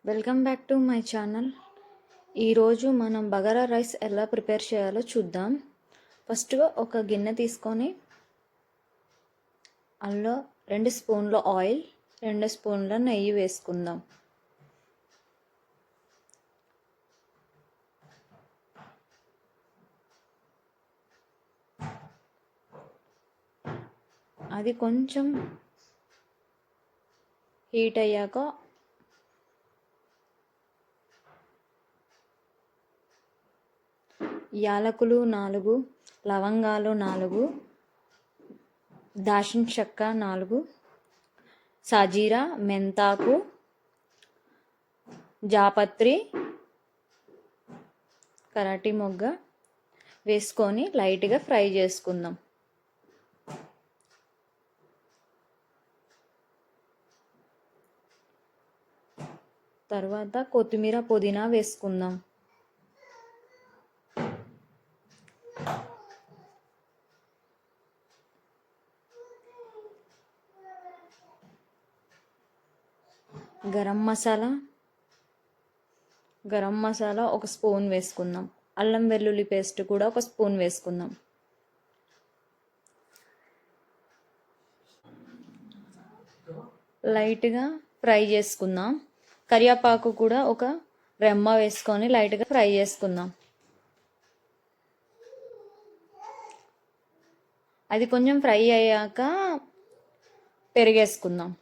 Welcome back to my channel. ఈరోజు మనం bagara rice ఎలా ప్రిపేర్ చేయాలో చూద్దాం. ఫస్ట్గా ఒక గిన్నె తీసుకొని అందులో 2 స్పూన్ల ఆయిల్, 2 స్పూన్ల నెయ్యి వేసుకుందాం. అది కొంచెం హీట్ అయ్యాక యాలకులు 4, లవంగాలు 4, దాల్చిన చెక్క 4, సాజీరా, మెంతాకు, జాపత్రి, కరాటి మొగ్గ వేసుకొని లైట్గా ఫ్రై చేసుకుందాం. తర్వాత కొత్తిమీర, పుదీనా వేసుకుందాం. గరం మసాలా 1 స్పూన్ వేసుకుందాం. అల్లం వెల్లుల్లి పేస్ట్ కూడా 1 స్పూన్ వేసుకుందాం. లైట్గా ఫ్రై చేసుకుందాం. కరివేపాకు కూడా ఒక రెమ్మ వేసుకొని లైట్గా ఫ్రై చేసుకుందాం. అది కొంచెం ఫ్రై అయ్యాక పెరిగేసుకుందాం.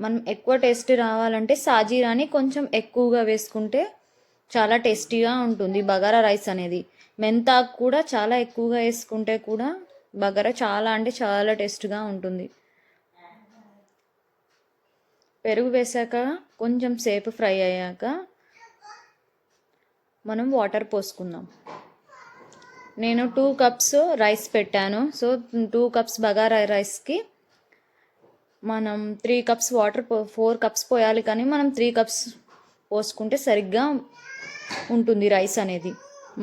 మనం ఎక్కువ టేస్ట్ రావాలంటే సాజీరాని కొంచెం ఎక్కువగా వేసుకుంటే చాలా టేస్టీగా ఉంటుంది బగారా రైస్ అనేది. మెంతాకు కూడా చాలా ఎక్కువగా వేసుకుంటే కూడా బగారా చాలా అంటే చాలా టేస్ట్గా ఉంటుంది. పెరుగు వేసాక కొంచెం సేపు ఫ్రై అయ్యాక మనం వాటర్ పోసుకుందాం. నేను 2 కప్స్ రైస్ పెట్టాను. సో 2 కప్స్ బగారా రైస్కి మనం 3 కప్స్ వాటర్ 4 కప్స్ పోయాలి, కానీ మనం 3 కప్స్ పోసుకుంటే సరిగ్గా ఉంటుంది రైస్ అనేది.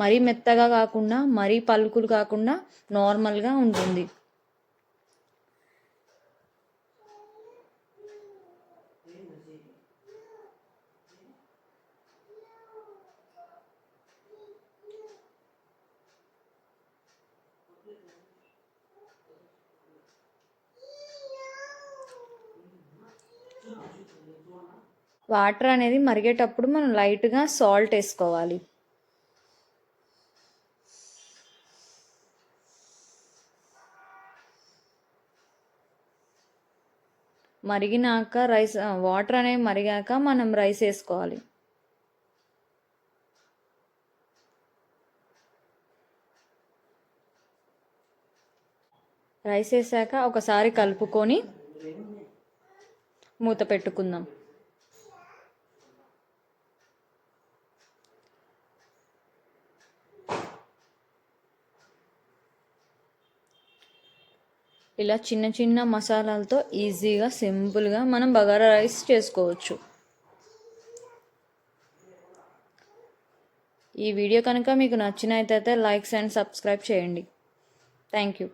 మరీ మెత్తగా కాకుండా మరీ పలుకులు కాకుండా నార్మల్గా ఉంటుంది. వాటర్ అనేది మరిగేటప్పుడు మనం లైట్గా సాల్ట్ వేసుకోవాలి. మరిగినాక వాటర్ అనేవి మరిగాక మనం రైస్ వేసుకోవాలి. రైస్ వేసాక ఒకసారి కలుపుకొని మూత పెట్టుకుందాం. ఇలా చిన్న చిన్న మసాలాలతో ఈజీగా సింపుల్గా మనం బగారా రైస్ చేసుకోవచ్చు. ఈ వీడియో కనుక మీకు నచ్చినట్లయితే లైక్స్ అండ్ సబ్స్క్రైబ్ చేయండి. Thank you.